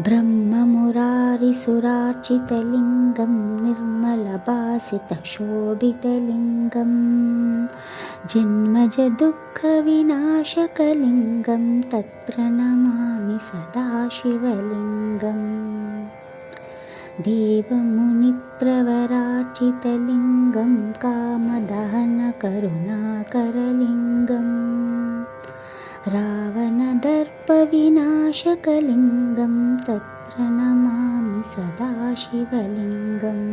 ब्रह्ममुरारिसुरार्चितलिङ्गं निर्मलभासितशोभितलिङ्गं जन्मजदुःखविनाशकलिङ्गं तत्प्रणमामि सदा शिवलिङ्गम् देवमुनिप्रवरार्चितलिङ्गं कामदहनकरुणाकरलिङ्गम् रावणदर्पविनाशकलिङ्गं तत्प्रणमामि सदा शिवलिङ्गम्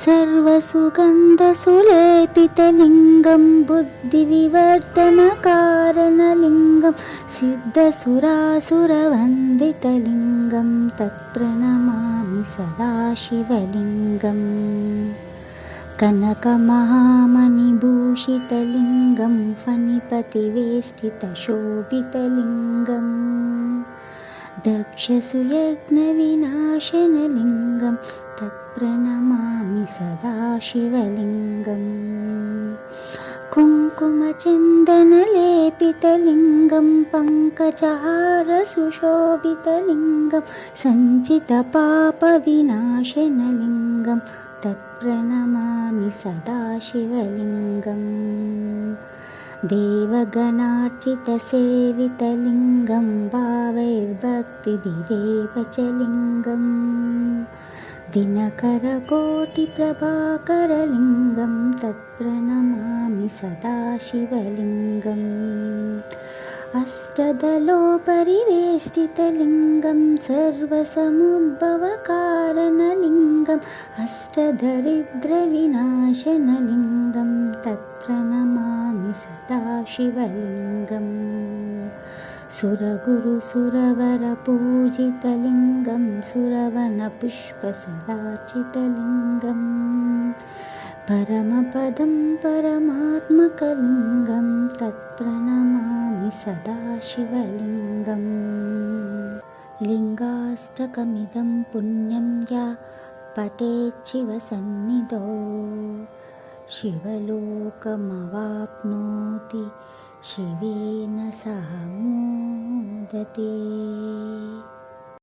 सर्वसुगन्धसुलेपितलिङ्गं बुद्धिविवर्धनकारणलिङ्गं सिद्धसुरासुरवन्दितलिङ्गं तत्प्रणमामि सदा शिवलिङ्गम् कनकमहामणिभूषितलिङ्गं फणिपतिवेष्टितशोभितलिङ्गं दक्षसुयज्ञविनाशनलिङ्गं तत्प्रणमामि सदा शिवलिङ्गम् कुङ्कुमचन्दनलेपितलिङ्गं पङ्कजहारसुशोभितलिङ्गं सञ्चितपापविनाशनलिङ्गं तत्प्रणमामि सदा शिवलिङ्गम् देवगणार्चितसेवितलिङ्गं भावैर्भक्तिभिरेव च लिङ्गं दिनकरकोटिप्रभाकरलिङ्गं तत्प्रणमामि सदा शिवलिङ्गम् अष्टदलोपरिवेष्टितलिङ्गं सर्वसमुद्भवकारणलिङ्गम् अष्टदरिद्रविनाशनलिङ्गं तत्प्रणमामि सदा शिवलिङ्गम् सुरगुरुसुरवरपूजितलिङ्गं सुरवनपुष्पसदार्चितलिङ्गं परमपदं परमात्मकलिङ्गं तत्प्रणमामि सदा शिवलिङ्गम् लिङ्गाष्टकमिदं पुण्यं या पठेच्छिवसन्निधौ शिवलोकमवाप्नोति शिवेन सह मोदते।